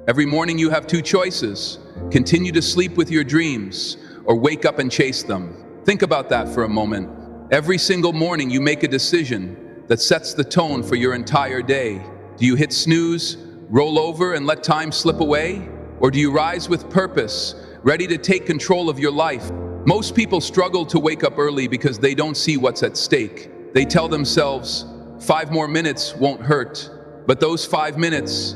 Every morning you have two choices: continue to sleep with your dreams or wake up and chase them. Think about that for a moment. Every single morning you make a decision that sets the tone for your entire day. Do you hit snooze, roll over, and let time slip away? Or do you rise with purpose, ready to take control of your life? Most people struggle to wake up early because they don't see what's at stake. They tell themselves, 5 more minutes won't hurt. But those 5 minutes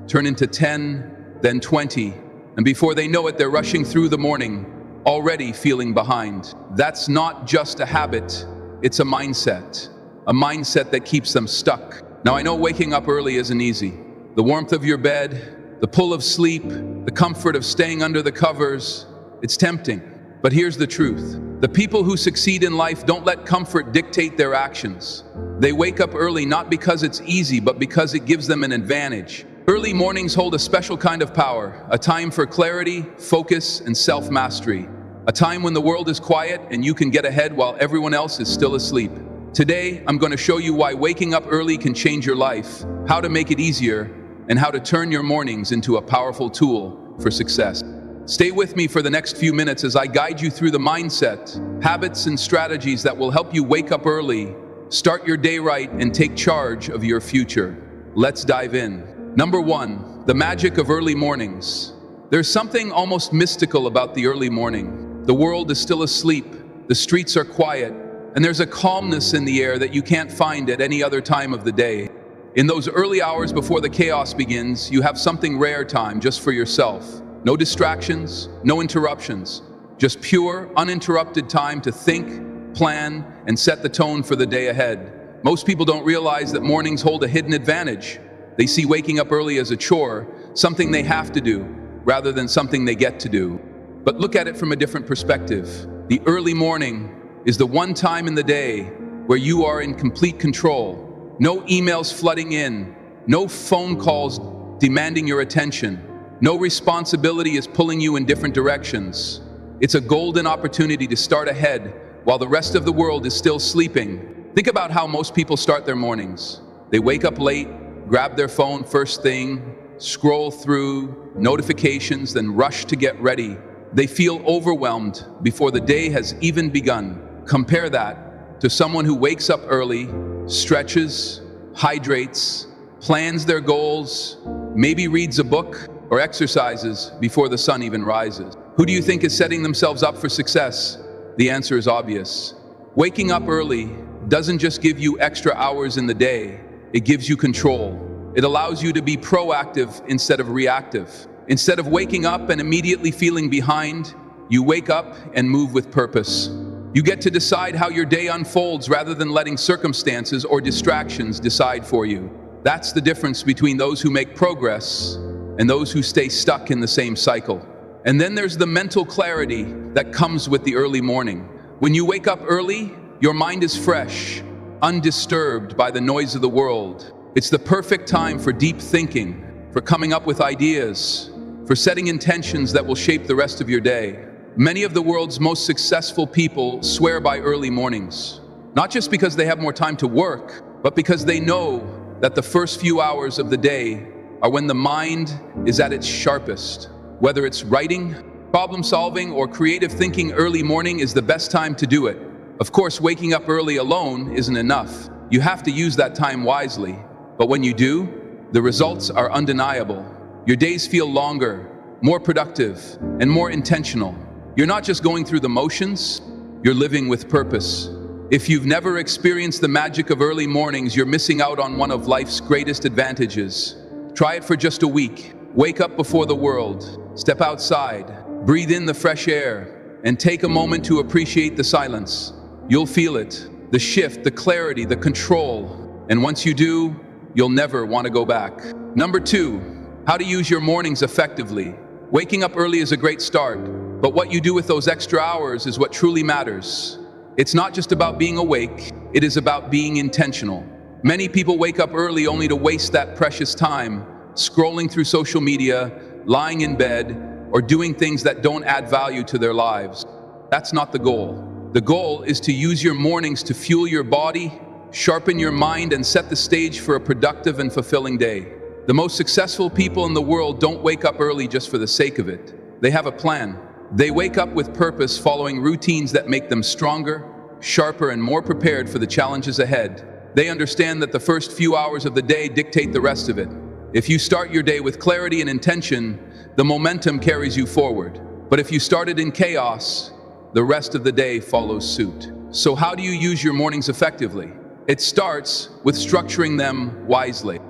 turn into 10, then 20. And before they know it, they're rushing through the morning, already feeling behind. That's not just a habit, it's a mindset. A mindset that keeps them stuck. Now, I know waking up early isn't easy. The warmth of your bed, the pull of sleep, the comfort of staying under the covers, it's tempting. But here's the truth. The people who succeed in life don't let comfort dictate their actions. They wake up early not because it's easy, but because it gives them an advantage. Early mornings hold a special kind of power, a time for clarity, focus, and self-mastery. A time when the world is quiet and you can get ahead while everyone else is still asleep. Today, I'm going to show you why waking up early can change your life, how to make it easier, and how to turn your mornings into a powerful tool for success. Stay with me for the next few minutes as I guide you through the mindset, habits, and strategies that will help you wake up early, start your day right, and take charge of your future. Let's dive in. Number 1, the magic of early mornings. There's something almost mystical about the early morning. The world is still asleep, the streets are quiet, and there's a calmness in the air that you can't find at any other time of the day. In those early hours before the chaos begins, you have something rare time just for yourself. No distractions, no interruptions, just pure, uninterrupted time to think, plan, and set the tone for the day ahead. Most people don't realize that mornings hold a hidden advantage. They see waking up early as a chore, something they have to do, rather than something they get to do. But look at it from a different perspective. The early morning is the one time in the day where you are in complete control. No emails flooding in, no phone calls demanding your attention, no responsibility is pulling you in different directions. It's a golden opportunity to start ahead while the rest of the world is still sleeping. Think about how most people start their mornings. They wake up late, grab their phone first thing, scroll through notifications, then rush to get ready. They feel overwhelmed before the day has even begun. Compare that to someone who wakes up early, stretches, hydrates, plans their goals, maybe reads a book or exercises before the sun even rises. Who do you think is setting themselves up for success? The answer is obvious. Waking up early doesn't just give you extra hours in the day, it gives you control. It allows you to be proactive instead of reactive. Instead of waking up and immediately feeling behind, you wake up and move with purpose. You get to decide how your day unfolds rather than letting circumstances or distractions decide for you. That's the difference between those who make progress and those who stay stuck in the same cycle. And then there's the mental clarity that comes with the early morning. When you wake up early, your mind is fresh, undisturbed by the noise of the world. It's the perfect time for deep thinking, for coming up with ideas, for setting intentions that will shape the rest of your day. Many of the world's most successful people swear by early mornings, not just because they have more time to work, but because they know that the first few hours of the day are when the mind is at its sharpest. Whether it's writing, problem solving, or creative thinking, early morning is the best time to do it. Of course, waking up early alone isn't enough. You have to use that time wisely. But when you do, the results are undeniable. Your days feel longer, more productive, and more intentional. You're not just going through the motions, you're living with purpose. If you've never experienced the magic of early mornings, you're missing out on one of life's greatest advantages. Try it for just a week. Wake up before the world, step outside, breathe in the fresh air, and take a moment to appreciate the silence. You'll feel it, the shift, the clarity, the control. And once you do, you'll never want to go back. Number 2, how to use your mornings effectively. Waking up early is a great start, but what you do with those extra hours is what truly matters. It's not just about being awake, it is about being intentional. Many people wake up early only to waste that precious time, scrolling through social media, lying in bed, or doing things that don't add value to their lives. That's not the goal. The goal is to use your mornings to fuel your body, sharpen your mind, and set the stage for a productive and fulfilling day. The most successful people in the world don't wake up early just for the sake of it. They have a plan. They wake up with purpose, following routines that make them stronger, sharper, and more prepared for the challenges ahead. They understand that the first few hours of the day dictate the rest of it. If you start your day with clarity and intention, the momentum carries you forward. But if you started in chaos, the rest of the day follows suit. So how do you use your mornings effectively? It starts with structuring them wisely.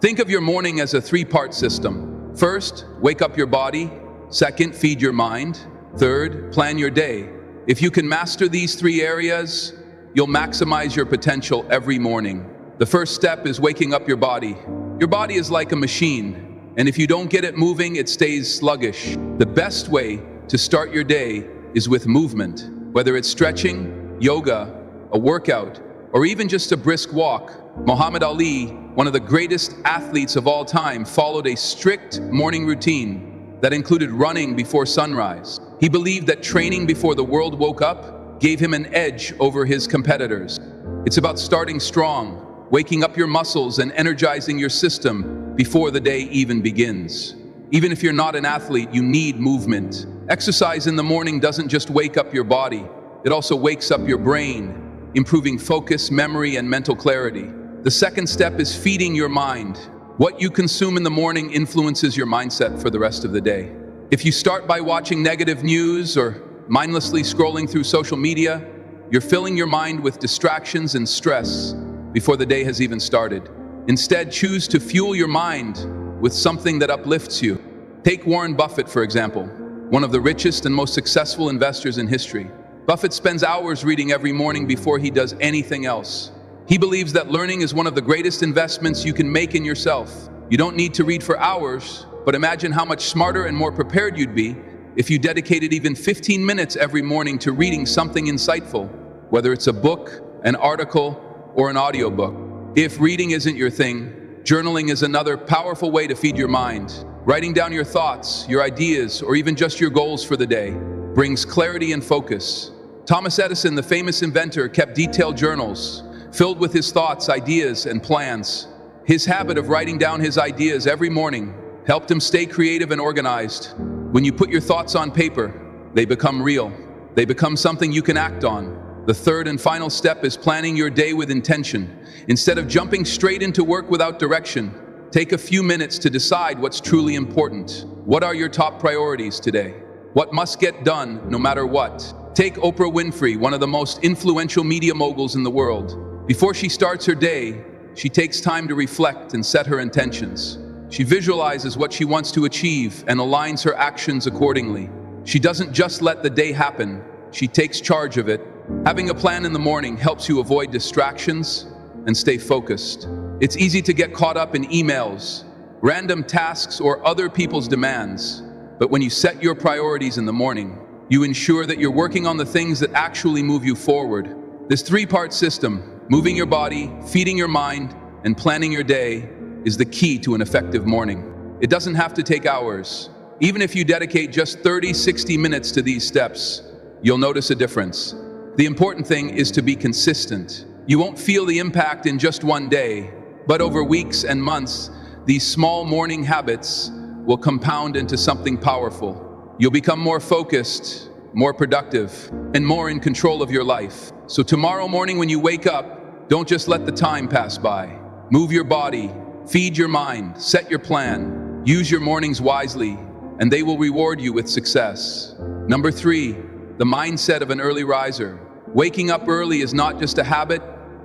Think of your morning as a three-part system. First, wake up your body. Second, feed your mind. Third, plan your day. If you can master these three areas, you'll maximize your potential every morning. The first step is waking up your body. Your body is like a machine, and if you don't get it moving, it stays sluggish. The best way to start your day is with movement. Whether it's stretching, yoga, a workout, or even just a brisk walk. Muhammad Ali, one of the greatest athletes of all time, followed a strict morning routine that included running before sunrise. He believed that training before the world woke up gave him an edge over his competitors. It's about starting strong, waking up your muscles and energizing your system before the day even begins. Even if you're not an athlete, you need movement. Exercise in the morning doesn't just wake up your body, it also wakes up your brain, improving focus, memory, and mental clarity. The second step is feeding your mind. What you consume in the morning influences your mindset for the rest of the day. If you start by watching negative news or mindlessly scrolling through social media, you're filling your mind with distractions and stress before the day has even started. Instead, choose to fuel your mind with something that uplifts you. Take Warren Buffett, for example, one of the richest and most successful investors in history. Buffett spends hours reading every morning before he does anything else. He believes that learning is one of the greatest investments you can make in yourself. You don't need to read for hours, but imagine how much smarter and more prepared you'd be if you dedicated even 15 minutes every morning to reading something insightful, whether it's a book, an article, or an audiobook. If reading isn't your thing, journaling is another powerful way to feed your mind. Writing down your thoughts, your ideas, or even just your goals for the day brings clarity and focus. Thomas Edison, the famous inventor, kept detailed journals filled with his thoughts, ideas, and plans. His habit of writing down his ideas every morning helped him stay creative and organized. When you put your thoughts on paper, they become real. They become something you can act on. The third and final step is planning your day with intention. Instead of jumping straight into work without direction, take a few minutes to decide what's truly important. What are your top priorities today? What must get done no matter what? Take Oprah Winfrey, one of the most influential media moguls in the world. Before she starts her day, she takes time to reflect and set her intentions. She visualizes what she wants to achieve and aligns her actions accordingly. She doesn't just let the day happen, she takes charge of it. Having a plan in the morning helps you avoid distractions and stay focused. It's easy to get caught up in emails, random tasks, or other people's demands. But when you set your priorities in the morning, you ensure that you're working on the things that actually move you forward. This three-part system, moving your body, feeding your mind, and planning your day, is the key to an effective morning. It doesn't have to take hours. Even if you dedicate just 30-60 minutes to these steps, you'll notice a difference. The important thing is to be consistent. You won't feel the impact in just one day, but over weeks and months, these small morning habits will compound into something powerful. You'll become more focused, more productive, and more in control of your life. So tomorrow morning when you wake up, don't just let the time pass by. Move your body, feed your mind, set your plan, use your mornings wisely, and they will reward you with success. Number 3, the mindset of an early riser. Waking up early is not just a habit,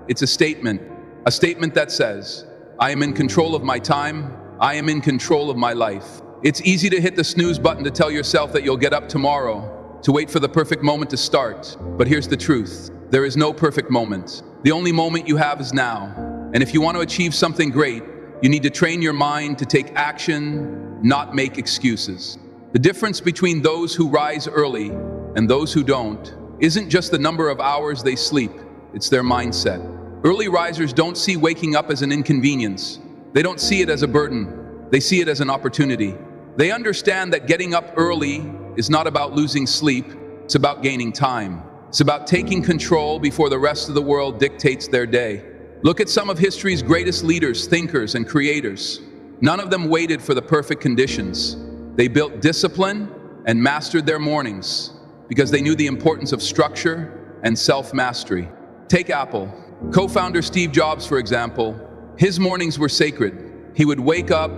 it's a statement that says, I am in control of my time, I am in control of my life. It's easy to hit the snooze button to tell yourself that you'll get up tomorrow, to wait for the perfect moment to start. But here's the truth, there is no perfect moment. The only moment you have is now. And if you want to achieve something great, you need to train your mind to take action, not make excuses. The difference between those who rise early and those who don't isn't just the number of hours they sleep, it's their mindset. Early risers don't see waking up as an inconvenience. They don't see it as a burden. They see it as an opportunity. They understand that getting up early is not about losing sleep, it's about gaining time. It's about taking control before the rest of the world dictates their day. Look at some of history's greatest leaders, thinkers, and creators. None of them waited for the perfect conditions. They built discipline and mastered their mornings because they knew the importance of structure and self-mastery. Take Apple. Co-founder Steve Jobs, for example, his mornings were sacred. He would wake up,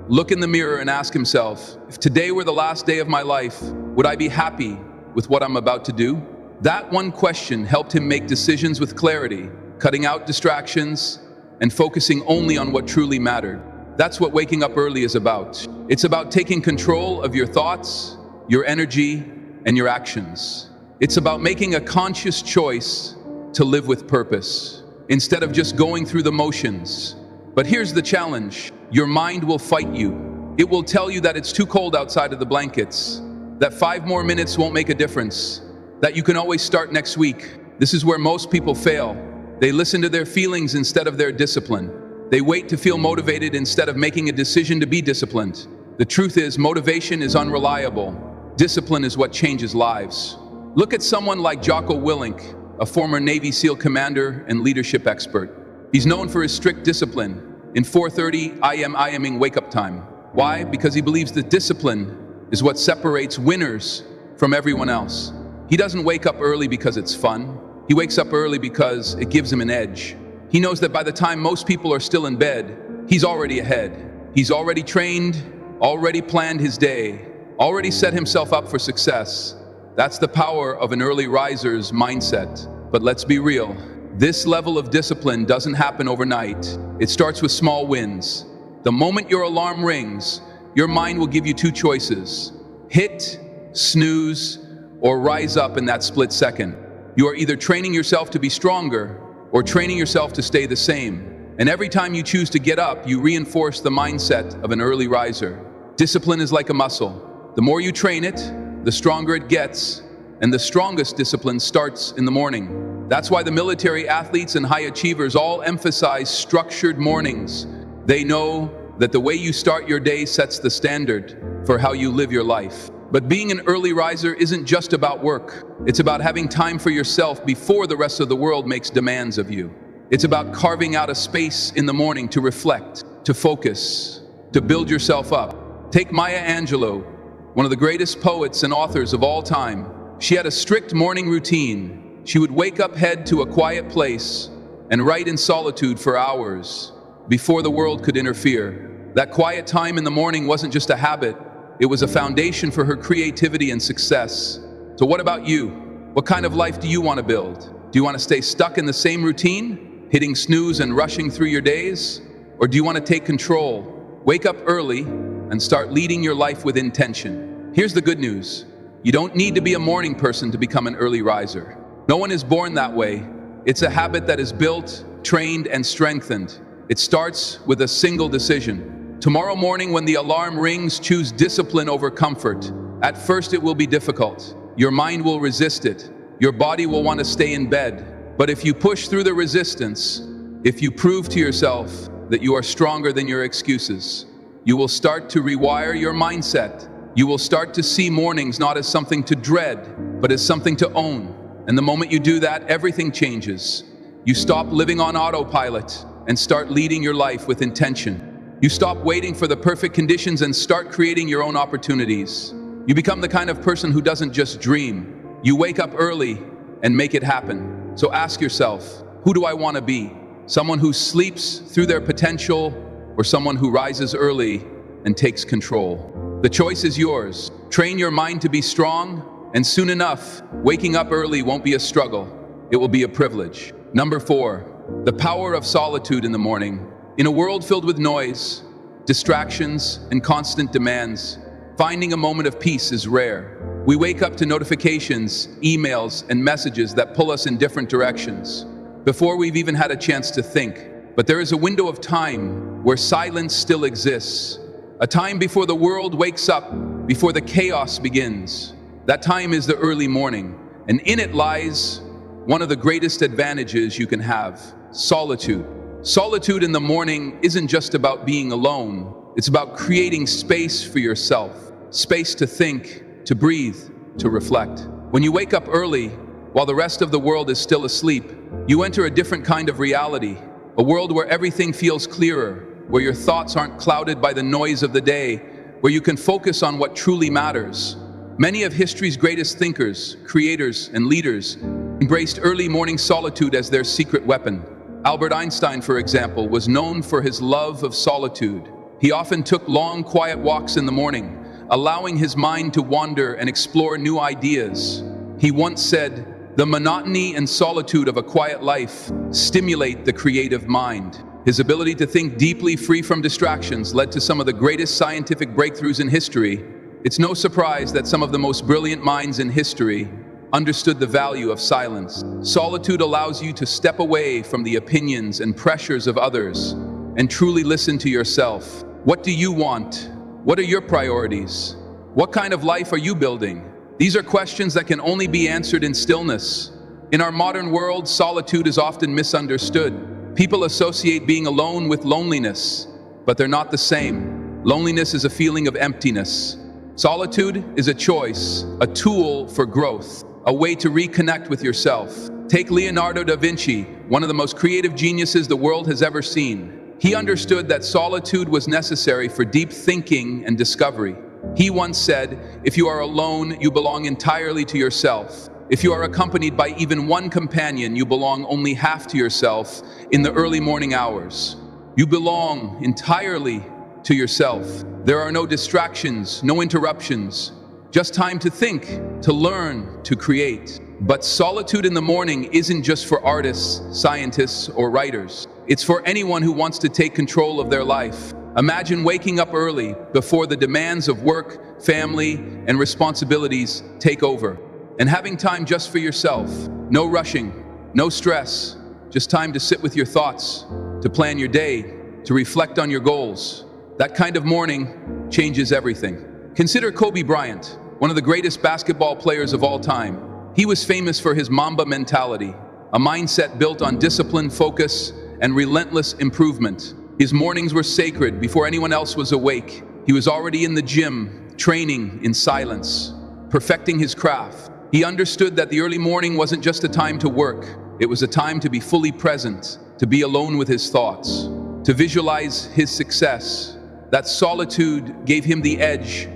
look in the mirror, and ask himself, if today were the last day of my life, would I be happy with what I'm about to do? That one question helped him make decisions with clarity, cutting out distractions and focusing only on what truly mattered. That's what waking up early is about. It's about taking control of your thoughts, your energy, and your actions. It's about making a conscious choice to live with purpose, instead of just going through the motions. But here's the challenge. Your mind will fight you. It will tell you that it's too cold outside of the blankets, that 5 more minutes won't make a difference, that you can always start next week. This is where most people fail. They listen to their feelings instead of their discipline. They wait to feel motivated instead of making a decision to be disciplined. The truth is, motivation is unreliable. Discipline is what changes lives. Look at someone like Jocko Willink, a former Navy SEAL commander and leadership expert. He's known for his strict discipline. In 4:30 IMing wake-up time. Why? Because he believes that discipline is what separates winners from everyone else. He doesn't wake up early because it's fun. He wakes up early because it gives him an edge. He knows that by the time most people are still in bed, he's already ahead. He's already trained, already planned his day, already set himself up for success. That's the power of an early riser's mindset. But let's be real. This level of discipline doesn't happen overnight. It starts with small wins. The moment your alarm rings, your mind will give you 2 choices: hit, snooze, or rise up in that split second. You are either training yourself to be stronger or training yourself to stay the same. And every time you choose to get up, you reinforce the mindset of an early riser. Discipline is like a muscle. The more you train it, the stronger it gets, and the strongest discipline starts in the morning. That's why the military athletes and high achievers all emphasize structured mornings. They know that the way you start your day sets the standard for how you live your life. But being an early riser isn't just about work. It's about having time for yourself before the rest of the world makes demands of you. It's about carving out a space in the morning to reflect, to focus, to build yourself up. Take Maya Angelou, one of the greatest poets and authors of all time. She had a strict morning routine. She would wake up, head to a quiet place, and write in solitude for hours before the world could interfere. That quiet time in the morning wasn't just a habit. It was a foundation for her creativity and success. So what about you? What kind of life do you want to build? Do you want to stay stuck in the same routine, hitting snooze and rushing through your days? Or do you want to take control, wake up early, and start leading your life with intention? Here's the good news. You don't need to be a morning person to become an early riser. No one is born that way. It's a habit that is built, trained, and strengthened. It starts with a single decision. Tomorrow morning when the alarm rings, choose discipline over comfort. At first it will be difficult. Your mind will resist it. Your body will want to stay in bed. But if you push through the resistance, if you prove to yourself that you are stronger than your excuses, you will start to rewire your mindset. You will start to see mornings not as something to dread, but as something to own. And the moment you do that, everything changes. You stop living on autopilot and start leading your life with intention. You stop waiting for the perfect conditions and start creating your own opportunities. You become the kind of person who doesn't just dream. You wake up early and make it happen. So ask yourself, who do I want to be? Someone who sleeps through their potential, or someone who rises early and takes control? The choice is yours. Train your mind to be strong, and soon enough, waking up early won't be a struggle. It will be a privilege. Number 4, the power of solitude in the morning. In a world filled with noise, distractions, and constant demands, finding a moment of peace is rare. We wake up to notifications, emails, and messages that pull us in different directions before we've even had a chance to think. But there is a window of time where silence still exists. A time before the world wakes up, before the chaos begins. That time is the early morning, and in it lies one of the greatest advantages you can have: solitude. Solitude in the morning isn't just about being alone. It's about creating space for yourself, space to think, to breathe, to reflect. When you wake up early, while the rest of the world is still asleep, you enter a different kind of reality. A world where everything feels clearer, where your thoughts aren't clouded by the noise of the day, where you can focus on what truly matters. Many of history's greatest thinkers, creators, and leaders embraced early morning solitude as their secret weapon. Albert Einstein, for example, was known for his love of solitude. He often took long, quiet walks in the morning, allowing his mind to wander and explore new ideas. He once said, "The monotony and solitude of a quiet life stimulate the creative mind." His ability to think deeply, free from distractions, led to some of the greatest scientific breakthroughs in history. It's no surprise that some of the most brilliant minds in history understood the value of silence. Solitude allows you to step away from the opinions and pressures of others and truly listen to yourself. What do you want? What are your priorities? What kind of life are you building? These are questions that can only be answered in stillness. In our modern world, solitude is often misunderstood. People associate being alone with loneliness, but they're not the same. Loneliness is a feeling of emptiness. Solitude is a choice, a tool for growth, a way to reconnect with yourself. Take Leonardo da Vinci, one of the most creative geniuses the world has ever seen. He understood that solitude was necessary for deep thinking and discovery. He once said, "If you are alone, you belong entirely to yourself. If you are accompanied by even one companion, you belong only half to yourself in the early morning hours. You belong entirely to yourself. There are no distractions, no interruptions, just time to think, to learn, to create." But solitude in the morning isn't just for artists, scientists, or writers. It's for anyone who wants to take control of their life. Imagine waking up early before the demands of work, family, and responsibilities take over, and having time just for yourself. No rushing, no stress, just time to sit with your thoughts, to plan your day, to reflect on your goals. That kind of morning changes everything. Consider Kobe Bryant, one of the greatest basketball players of all time. He was famous for his Mamba mentality, a mindset built on discipline, focus, and relentless improvement. His mornings were sacred before anyone else was awake. He was already in the gym, training in silence, perfecting his craft. He understood that the early morning wasn't just a time to work. It was a time to be fully present, to be alone with his thoughts, to visualize his success. That solitude gave him the edge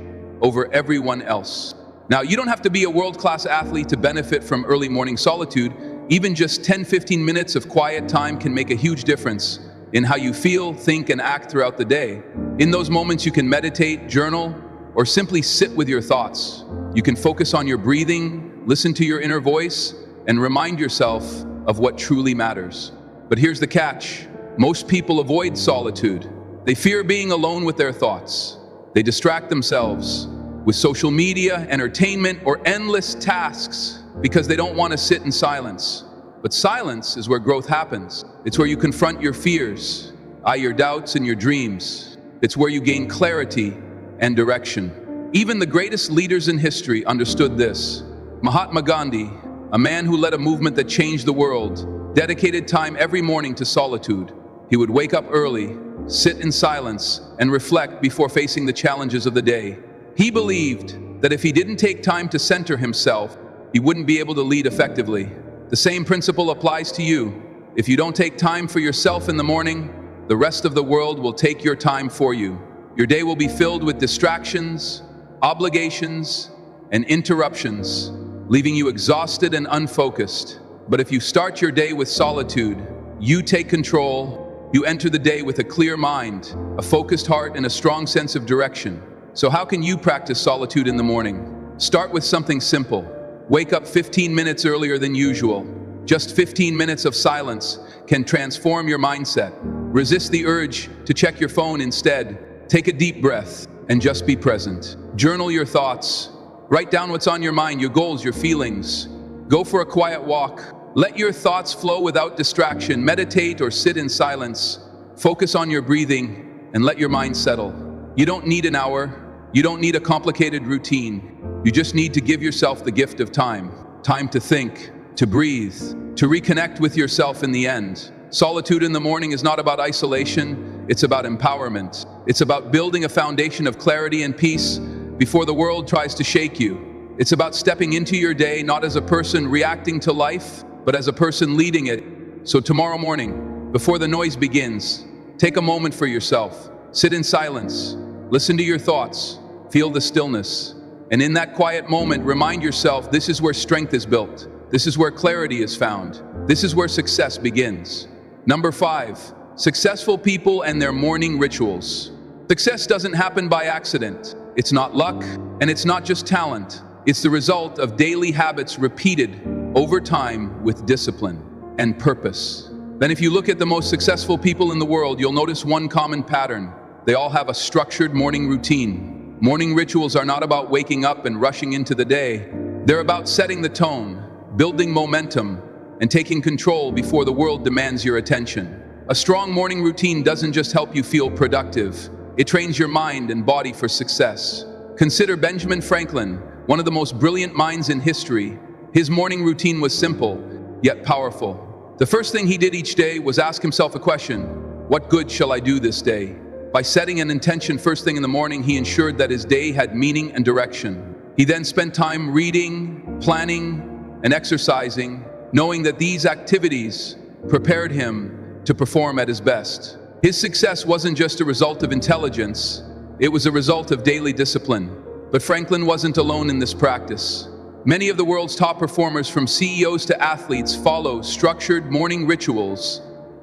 over everyone else. Now, you don't have to be a world-class athlete to benefit from early morning solitude. Even just 10-15 minutes of quiet time can make a huge difference in how you feel, think, and act throughout the day. In those moments, you can meditate, journal, or simply sit with your thoughts. You can focus on your breathing, listen to your inner voice, and remind yourself of what truly matters. But here's the catch. Most people avoid solitude. They fear being alone with their thoughts. They distract themselves with social media, entertainment, or endless tasks because they don't want to sit in silence. But silence is where growth happens. It's where you confront your fears, your doubts, and your dreams. It's where you gain clarity and direction. Even the greatest leaders in history understood this. Mahatma Gandhi, a man who led a movement that changed the world, dedicated time every morning to solitude. He would wake up early, sit in silence, and reflect before facing the challenges of the day. He believed that if he didn't take time to center himself, he wouldn't be able to lead effectively. The same principle applies to you. If you don't take time for yourself in the morning, the rest of the world will take your time for you. Your day will be filled with distractions, obligations, and interruptions, leaving you exhausted and unfocused. But if you start your day with solitude, you take control, you enter the day with a clear mind, a focused heart, and a strong sense of direction. So how can you practice solitude in the morning? Start with something simple. Wake up 15 minutes earlier than usual. Just 15 minutes of silence can transform your mindset. Resist the urge to check your phone instead. Take a deep breath and just be present. Journal your thoughts. Write down what's on your mind, your goals, your feelings. Go for a quiet walk. Let your thoughts flow without distraction. Meditate or sit in silence. Focus on your breathing and let your mind settle. You don't need an hour. You don't need a complicated routine. You just need to give yourself the gift of time. Time to think, to breathe, to reconnect with yourself in the end. Solitude in the morning is not about isolation, it's about empowerment. It's about building a foundation of clarity and peace before the world tries to shake you. It's about stepping into your day not as a person reacting to life, but as a person leading it. So tomorrow morning, Before the noise begins, take a moment for yourself. Sit in silence, listen to your thoughts, feel the stillness. And in that quiet moment, remind yourself this is where strength is built. This is where clarity is found. This is where success begins. Number 5, successful people and their morning rituals. Success doesn't happen by accident. It's not luck, and it's not just talent. It's the result of daily habits repeated over time with discipline and purpose. Then if you look at the most successful people in the world, you'll notice one common pattern. They all have a structured morning routine. Morning rituals are not about waking up and rushing into the day. They're about setting the tone, building momentum, and taking control before the world demands your attention. A strong morning routine doesn't just help you feel productive. It trains your mind and body for success. Consider Benjamin Franklin, one of the most brilliant minds in history. His morning routine was simple, yet powerful. The first thing he did each day was ask himself a question: what good shall I do this day? By setting an intention first thing in the morning, he ensured that his day had meaning and direction. He then spent time reading, planning, and exercising, knowing that these activities prepared him to perform at his best. His success wasn't just a result of intelligence, it was a result of daily discipline. But Franklin wasn't alone in this practice. Many of the world's top performers, from CEOs to athletes, follow structured morning rituals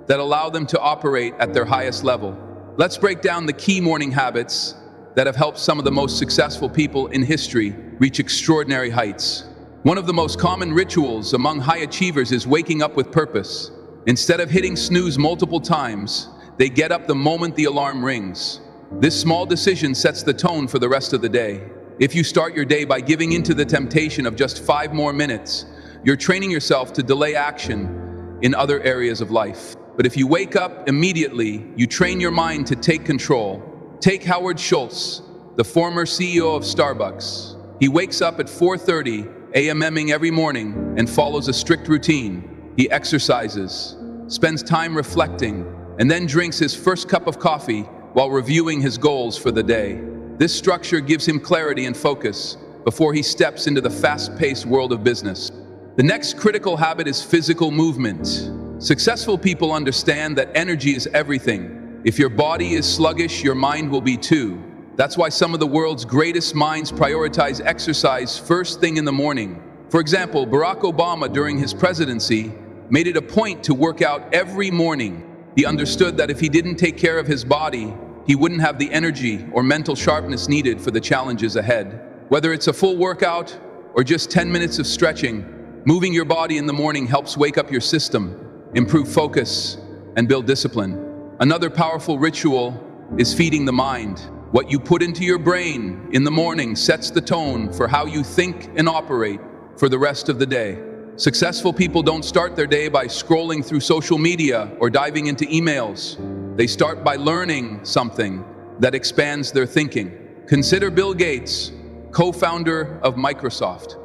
that allow them to operate at their highest level. Let's break down the key morning habits that have helped some of the most successful people in history reach extraordinary heights. One of the most common rituals among high achievers is waking up with purpose. Instead of hitting snooze multiple times, they get up the moment the alarm rings. This small decision sets the tone for the rest of the day. If you start your day by giving into the temptation of just 5 more minutes, you're training yourself to delay action in other areas of life. But if you wake up immediately, you train your mind to take control. Take Howard Schultz, the former CEO of Starbucks. He wakes up at 4:30 a.m. every morning and follows a strict routine. He exercises, spends time reflecting, and then drinks his first cup of coffee while reviewing his goals for the day. This structure gives him clarity and focus before he steps into the fast-paced world of business. The next critical habit is physical movement. Successful people understand that energy is everything. If your body is sluggish, your mind will be too. That's why some of the world's greatest minds prioritize exercise first thing in the morning. For example, Barack Obama, during his presidency, made it a point to work out every morning. He understood that if he didn't take care of his body, he wouldn't have the energy or mental sharpness needed for the challenges ahead. Whether it's a full workout or just 10 minutes of stretching, moving your body in the morning helps wake up your system, improve focus, and build discipline. Another powerful ritual is feeding the mind. What you put into your brain in the morning sets the tone for how you think and operate for the rest of the day. Successful people don't start their day by scrolling through social media or diving into emails. They start by learning something that expands their thinking. Consider Bill Gates, co-founder of Microsoft.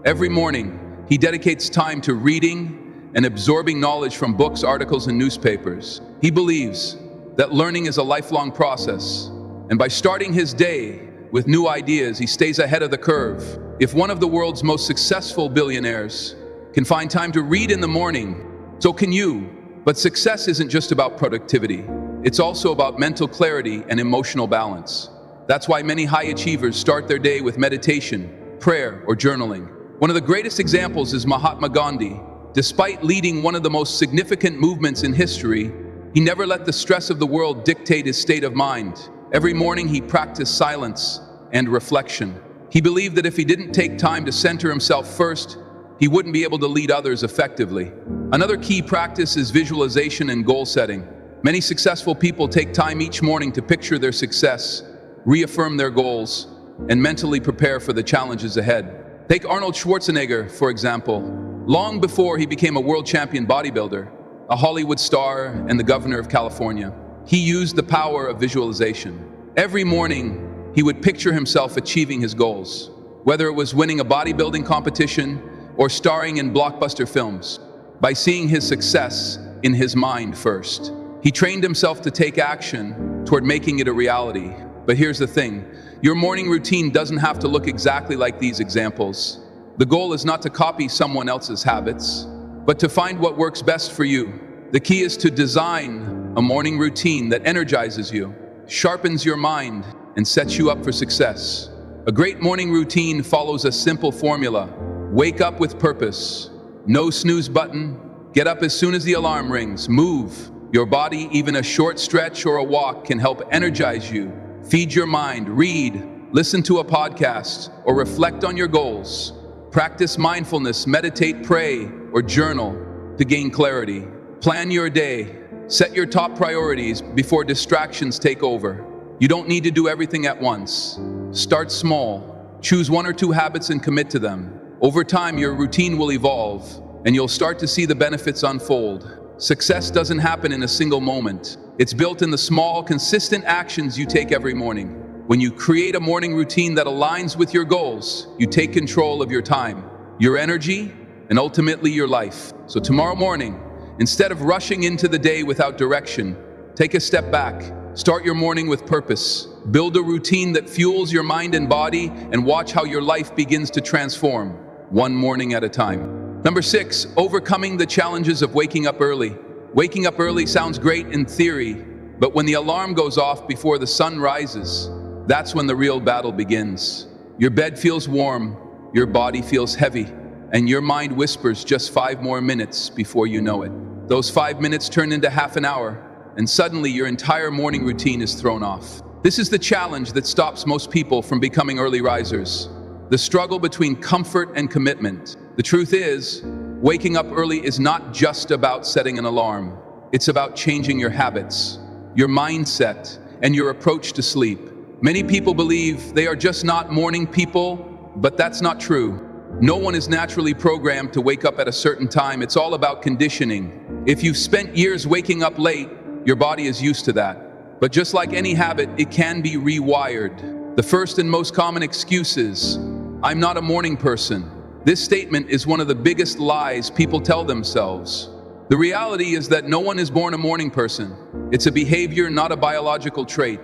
Every morning, he dedicates time to reading and absorbing knowledge from books, articles, and newspapers. He believes that learning is a lifelong process, and by starting his day with new ideas, he stays ahead of the curve. If one of the world's most successful billionaires can find time to read in the morning, so can you. But success isn't just about productivity. It's also about mental clarity and emotional balance. That's why many high achievers start their day with meditation, prayer, or journaling. One of the greatest examples is Mahatma Gandhi. Despite leading one of the most significant movements in history, he never let the stress of the world dictate his state of mind. Every morning he practiced silence and reflection. He believed that if he didn't take time to center himself first, he wouldn't be able to lead others effectively. Another key practice is visualization and goal setting. Many successful people take time each morning to picture their success, reaffirm their goals, and mentally prepare for the challenges ahead. Take Arnold Schwarzenegger, for example. Long before he became a world champion bodybuilder, a Hollywood star, and the governor of California, he used the power of visualization. Every morning, he would picture himself achieving his goals, whether it was winning a bodybuilding competition or starring in blockbuster films. By seeing his success in his mind first, he trained himself to take action toward making it a reality. But here's the thing, your morning routine doesn't have to look exactly like these examples. The goal is not to copy someone else's habits, but to find what works best for you. The key is to design a morning routine that energizes you, sharpens your mind, and sets you up for success. A great morning routine follows a simple formula. Wake up with purpose. No snooze button. Get up as soon as the alarm rings. Move. Your body, even a short stretch or a walk, can help energize you. Feed your mind. Read. Listen to a podcast, or reflect on your goals. Practice mindfulness. Meditate, pray, or journal to gain clarity. Plan your day. Set your top priorities before distractions take over. You don't need to do everything at once. Start small. Choose 1 or 2 habits and commit to them. Over time, your routine will evolve, and you'll start to see the benefits unfold. Success doesn't happen in a single moment. It's built in the small, consistent actions you take every morning. When you create a morning routine that aligns with your goals, you take control of your time, your energy, and ultimately your life. So tomorrow morning, instead of rushing into the day without direction, take a step back. Start your morning with purpose. Build a routine that fuels your mind and body, and watch how your life begins to transform, one morning at a time. Number 6, overcoming the challenges of waking up early. Waking up early sounds great in theory, but when the alarm goes off before the sun rises, that's when the real battle begins. Your bed feels warm, your body feels heavy, and your mind whispers just 5 more minutes before you know it. Those 5 minutes turn into half an hour, and suddenly your entire morning routine is thrown off. This is the challenge that stops most people from becoming early risers. The struggle between comfort and commitment. The truth is, waking up early is not just about setting an alarm. It's about changing your habits, your mindset, and your approach to sleep. Many people believe they are just not morning people, but that's not true. No one is naturally programmed to wake up at a certain time. It's all about conditioning. If you've spent years waking up late, your body is used to that. But just like any habit, it can be rewired. The first and most common excuse is, "I'm not a morning person." This statement is one of the biggest lies people tell themselves. The reality is that no one is born a morning person. It's a behavior, not a biological trait.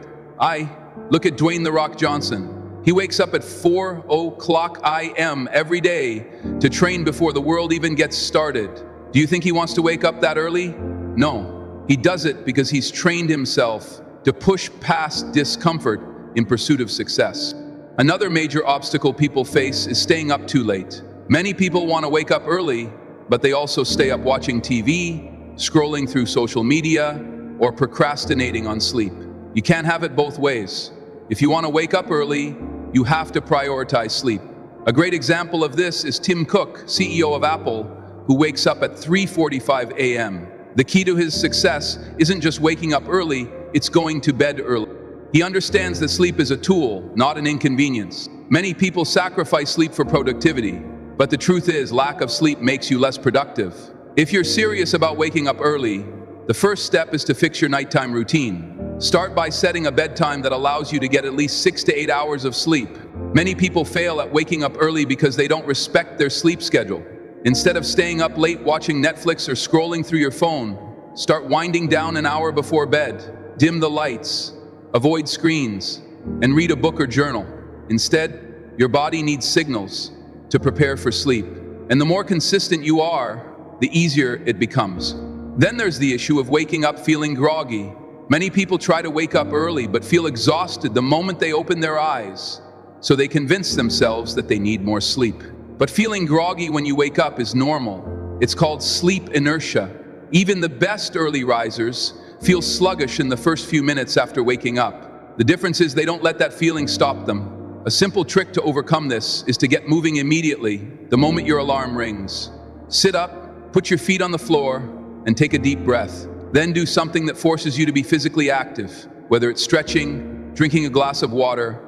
Look at Dwayne "The Rock" Johnson. He wakes up at 4:00 a.m. every day to train before the world even gets started. Do you think he wants to wake up that early? No. He does it because he's trained himself to push past discomfort in pursuit of success. Another major obstacle people face is staying up too late. Many people want to wake up early, but they also stay up watching TV, scrolling through social media, or procrastinating on sleep. You can't have it both ways. If you want to wake up early, you have to prioritize sleep. A great example of this is Tim Cook, CEO of Apple, who wakes up at 3:45 a.m. The key to his success isn't just waking up early, it's going to bed early. He understands that sleep is a tool, not an inconvenience. Many people sacrifice sleep for productivity, but the truth is, lack of sleep makes you less productive. If you're serious about waking up early, the first step is to fix your nighttime routine. Start by setting a bedtime that allows you to get at least 6 to 8 hours of sleep. Many people fail at waking up early because they don't respect their sleep schedule. Instead of staying up late watching Netflix or scrolling through your phone, start winding down an hour before bed. Dim the lights, avoid screens, and read a book or journal. Instead, your body needs signals to prepare for sleep. And the more consistent you are, the easier it becomes. Then there's the issue of waking up feeling groggy. Many people try to wake up early but feel exhausted the moment they open their eyes, so they convince themselves that they need more sleep. But feeling groggy when you wake up is normal. It's called sleep inertia. Even the best early risers feel sluggish in the first few minutes after waking up. The difference is they don't let that feeling stop them. A simple trick to overcome this is to get moving immediately the moment your alarm rings. Sit up, put your feet on the floor, and take a deep breath. Then do something that forces you to be physically active, whether it's stretching, drinking a glass of water,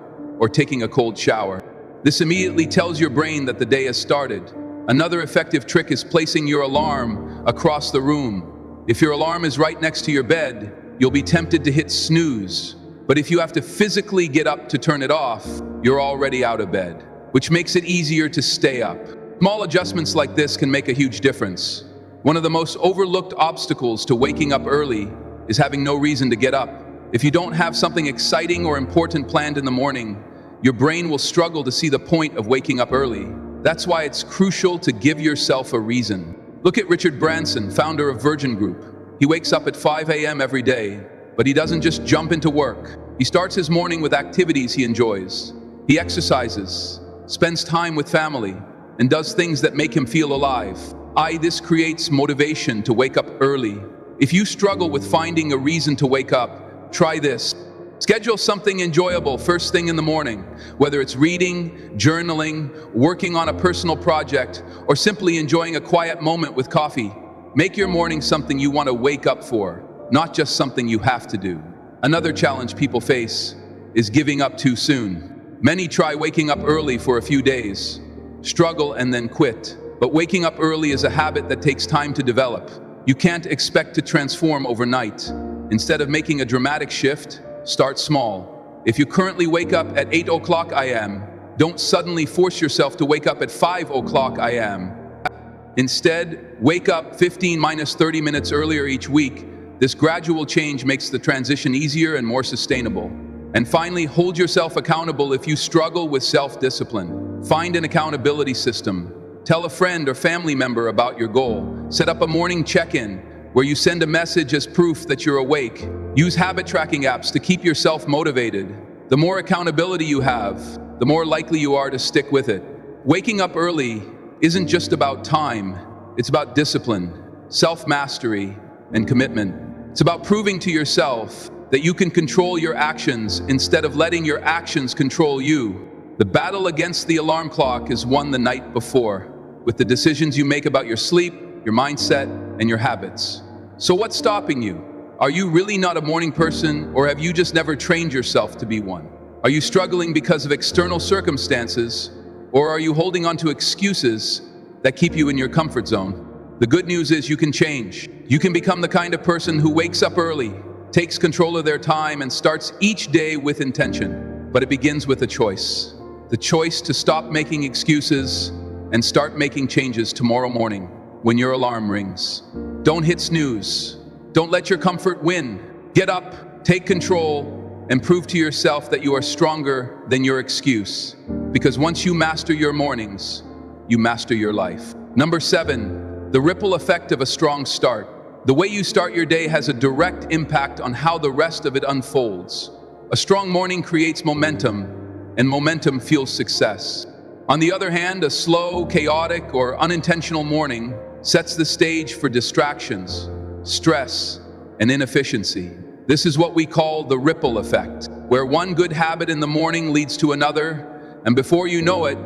or taking a cold shower. This immediately tells your brain that the day has started. Another effective trick is placing your alarm across the room. If your alarm is right next to your bed, you'll be tempted to hit snooze. But if you have to physically get up to turn it off, you're already out of bed, which makes it easier to stay up. Small adjustments like this can make a huge difference. One of the most overlooked obstacles to waking up early is having no reason to get up. If you don't have something exciting or important planned in the morning, your brain will struggle to see the point of waking up early. That's why it's crucial to give yourself a reason. Look at Richard Branson, founder of Virgin Group. He wakes up at 5 a.m. every day, but he doesn't just jump into work. He starts his morning with activities he enjoys. He exercises, spends time with family, and does things that make him feel alive. This creates motivation to wake up early. If you struggle with finding a reason to wake up, try this. Schedule something enjoyable first thing in the morning, whether it's reading, journaling, working on a personal project, or simply enjoying a quiet moment with coffee. Make your morning something you want to wake up for, not just something you have to do. Another challenge people face is giving up too soon. Many try waking up early for a few days, struggle and then quit. But waking up early is a habit that takes time to develop. You can't expect to transform overnight. Instead of making a dramatic shift, start small. If you currently wake up at 8 o'clock a.m., don't suddenly force yourself to wake up at 5 o'clock a.m. Instead, wake up 15 minus 30 minutes earlier each week. This gradual change makes the transition easier and more sustainable. And finally, hold yourself accountable if you struggle with self-discipline. Find an accountability system. Tell a friend or family member about your goal. Set up a morning check-in where you send a message as proof that you're awake. Use habit tracking apps to keep yourself motivated. The more accountability you have, the more likely you are to stick with it. Waking up early isn't just about time. It's about discipline, self-mastery, and commitment. It's about proving to yourself that you can control your actions instead of letting your actions control you. The battle against the alarm clock is won the night before, with the decisions you make about your sleep, your mindset, and your habits. So what's stopping you? Are you really not a morning person, or have you just never trained yourself to be one? Are you struggling because of external circumstances, or are you holding on to excuses that keep you in your comfort zone? The good news is you can change. You can become the kind of person who wakes up early, takes control of their time, and starts each day with intention. But it begins with a choice. The choice to stop making excuses and start making changes tomorrow morning when your alarm rings. Don't hit snooze. Don't let your comfort win. Get up, take control, and prove to yourself that you are stronger than your excuse. Because once you master your mornings, you master your life. Number 7, the ripple effect of a strong start. The way you start your day has a direct impact on how the rest of it unfolds. A strong morning creates momentum, and momentum fuels success. On the other hand, a slow, chaotic, or unintentional morning sets the stage for distractions, stress, and inefficiency. This is what we call the ripple effect, where one good habit in the morning leads to another, and before you know it,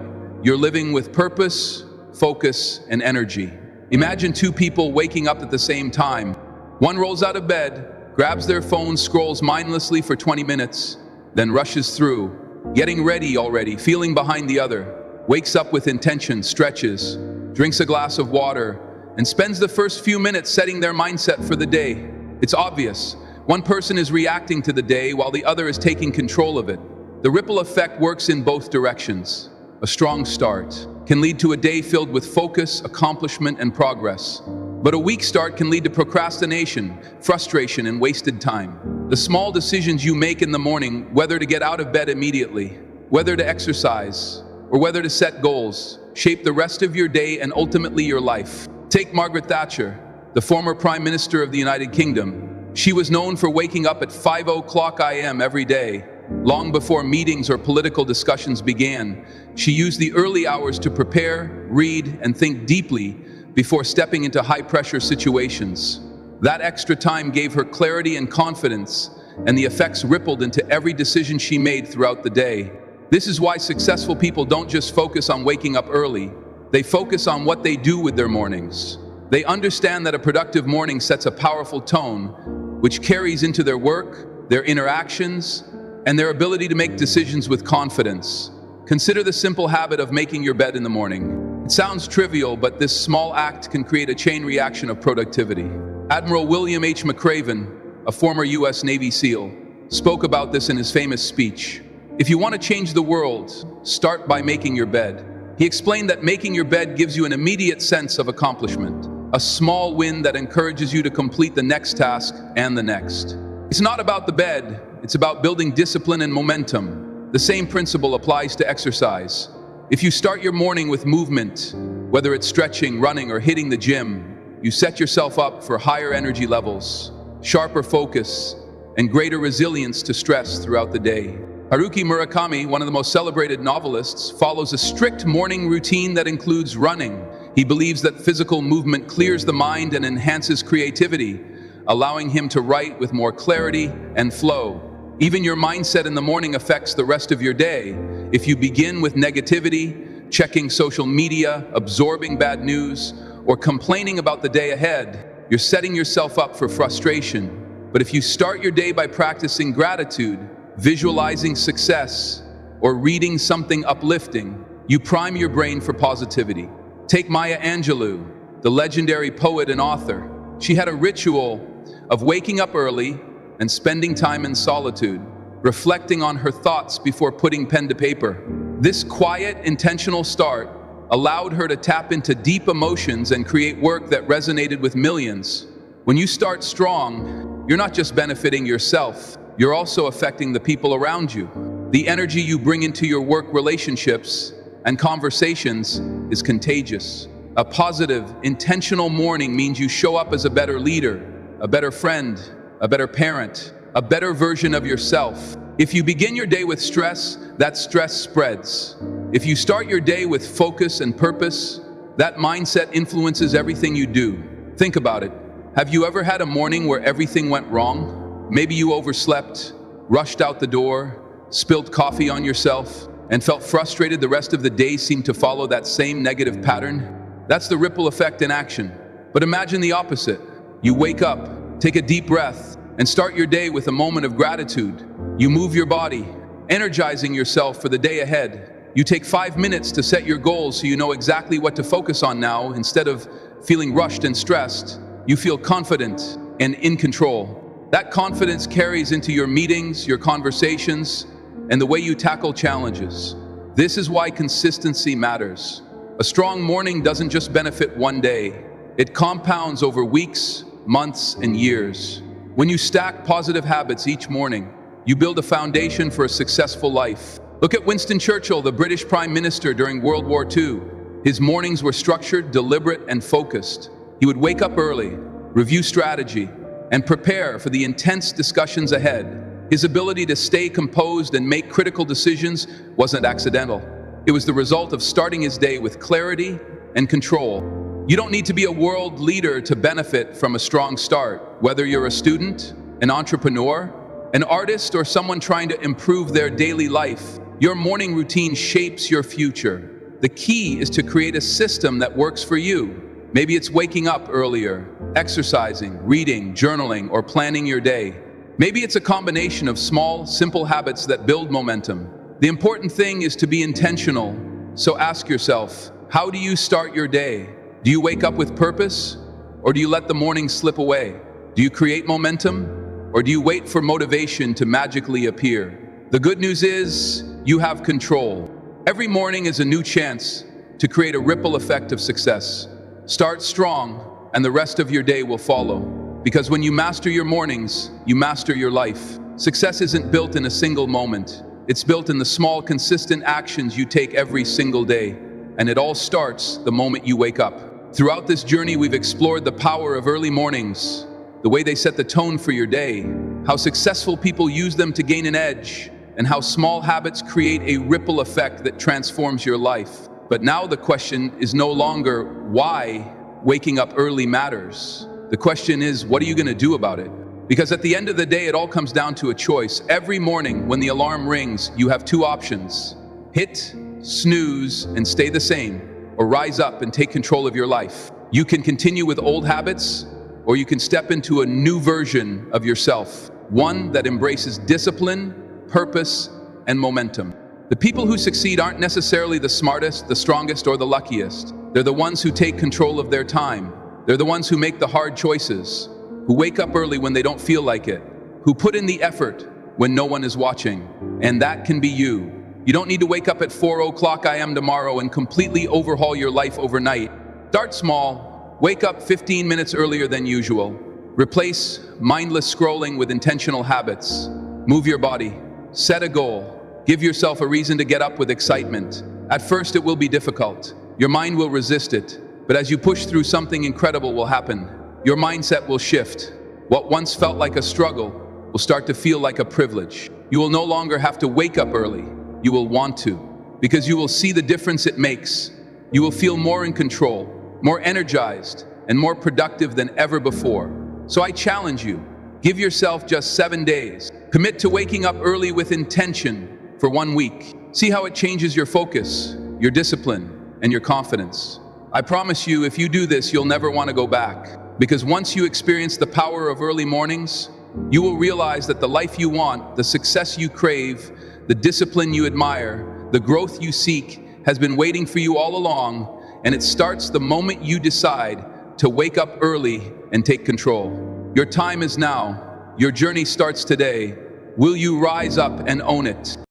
you're living with purpose, focus, and energy. Imagine two people waking up at the same time. One rolls out of bed, grabs their phone, scrolls mindlessly for 20 minutes, then rushes through, getting ready already, feeling behind the other, wakes up with intention, stretches, drinks a glass of water, and spends the first few minutes setting their mindset for the day. It's obvious. One person is reacting to the day while the other is taking control of it. The ripple effect works in both directions. A strong start can lead to a day filled with focus, accomplishment, and progress. But a weak start can lead to procrastination, frustration, and wasted time. The small decisions you make in the morning, whether to get out of bed immediately, whether to exercise, or whether to set goals, shape the rest of your day and ultimately your life. Take Margaret Thatcher, the former Prime Minister of the United Kingdom. She was known for waking up at 5 o'clock a.m. every day. Long before meetings or political discussions began, she used the early hours to prepare, read, and think deeply before stepping into high-pressure situations. That extra time gave her clarity and confidence, and the effects rippled into every decision she made throughout the day. This is why successful people don't just focus on waking up early. They focus on what they do with their mornings. They understand that a productive morning sets a powerful tone, which carries into their work, their interactions, and their ability to make decisions with confidence. Consider the simple habit of making your bed in the morning. It sounds trivial, but this small act can create a chain reaction of productivity. Admiral William H. McRaven, a former U.S. Navy SEAL, spoke about this in his famous speech. If you want to change the world, start by making your bed. He explained that making your bed gives you an immediate sense of accomplishment, a small win that encourages you to complete the next task and the next. It's not about the bed, it's about building discipline and momentum. The same principle applies to exercise. If you start your morning with movement, whether it's stretching, running, or hitting the gym, you set yourself up for higher energy levels, sharper focus, and greater resilience to stress throughout the day. Haruki Murakami, one of the most celebrated novelists, follows a strict morning routine that includes running. He believes that physical movement clears the mind and enhances creativity, allowing him to write with more clarity and flow. Even your mindset in the morning affects the rest of your day. If you begin with negativity, checking social media, absorbing bad news, or complaining about the day ahead, you're setting yourself up for frustration. But if you start your day by practicing gratitude, visualizing success, or reading something uplifting, you prime your brain for positivity. Take Maya Angelou, the legendary poet and author. She had a ritual of waking up early and spending time in solitude, reflecting on her thoughts before putting pen to paper. This quiet, intentional start allowed her to tap into deep emotions and create work that resonated with millions. When you start strong, you're not just benefiting yourself, you're also affecting the people around you. The energy you bring into your work relationships and conversations is contagious. A positive, intentional morning means you show up as a better leader, a better friend, a better parent, a better version of yourself. If you begin your day with stress, that stress spreads. If you start your day with focus and purpose, that mindset influences everything you do. Think about it. Have you ever had a morning where everything went wrong? Maybe you overslept, rushed out the door, spilled coffee on yourself, and felt frustrated the rest of the day seemed to follow that same negative pattern. That's the ripple effect in action. But imagine the opposite. You wake up, take a deep breath, and start your day with a moment of gratitude. You move your body, energizing yourself for the day ahead. You take 5 minutes to set your goals so you know exactly what to focus on now. Instead of feeling rushed and stressed, you feel confident and in control. That confidence carries into your meetings, your conversations, and the way you tackle challenges. This is why consistency matters. A strong morning doesn't just benefit one day. It compounds over weeks, months, and years. When you stack positive habits each morning, you build a foundation for a successful life. Look at Winston Churchill, the British Prime Minister during World War II. His mornings were structured, deliberate, and focused. He would wake up early, review strategy, and prepare for the intense discussions ahead. His ability to stay composed and make critical decisions wasn't accidental. It was the result of starting his day with clarity and control. You don't need to be a world leader to benefit from a strong start. Whether you're a student, an entrepreneur, an artist, or someone trying to improve their daily life, your morning routine shapes your future. The key is to create a system that works for you. Maybe it's waking up earlier, exercising, reading, journaling, or planning your day. Maybe it's a combination of small, simple habits that build momentum. The important thing is to be intentional. So ask yourself, how do you start your day? Do you wake up with purpose, or do you let the morning slip away? Do you create momentum, or do you wait for motivation to magically appear? The good news is, you have control. Every morning is a new chance to create a ripple effect of success. Start strong, and the rest of your day will follow. Because when you master your mornings, you master your life. Success isn't built in a single moment. It's built in the small, consistent actions you take every single day. And it all starts the moment you wake up. Throughout this journey, we've explored the power of early mornings, the way they set the tone for your day, how successful people use them to gain an edge, and how small habits create a ripple effect that transforms your life. But now the question is no longer why waking up early matters. The question is, what are you going to do about it? Because at the end of the day, it all comes down to a choice. Every morning when the alarm rings, you have two options. Hit snooze and stay the same, or rise up and take control of your life. You can continue with old habits, or you can step into a new version of yourself, one that embraces discipline, purpose, and momentum. The people who succeed aren't necessarily the smartest, the strongest, or the luckiest. They're the ones who take control of their time. They're the ones who make the hard choices, who wake up early when they don't feel like it, who put in the effort when no one is watching. And that can be you. You don't need to wake up at 4:00 a.m. tomorrow and completely overhaul your life overnight. Start small. Wake up 15 minutes earlier than usual. Replace mindless scrolling with intentional habits. Move your body. Set a goal. Give yourself a reason to get up with excitement. At first, it will be difficult. Your mind will resist it. But as you push through, something incredible will happen. Your mindset will shift. What once felt like a struggle will start to feel like a privilege. You will no longer have to wake up early. You will want to, because you will see the difference it makes. You will feel more in control, more energized, and more productive than ever before. So I challenge you, give yourself just 7 days. Commit to waking up early with intention for 1 week. See how it changes your focus, your discipline, and your confidence. I promise you, if you do this, you'll never want to go back. Because once you experience the power of early mornings, you will realize that the life you want, the success you crave, the discipline you admire, the growth you seek has been waiting for you all along, and it starts the moment you decide to wake up early and take control. Your time is now. Your journey starts today. Will you rise up and own it?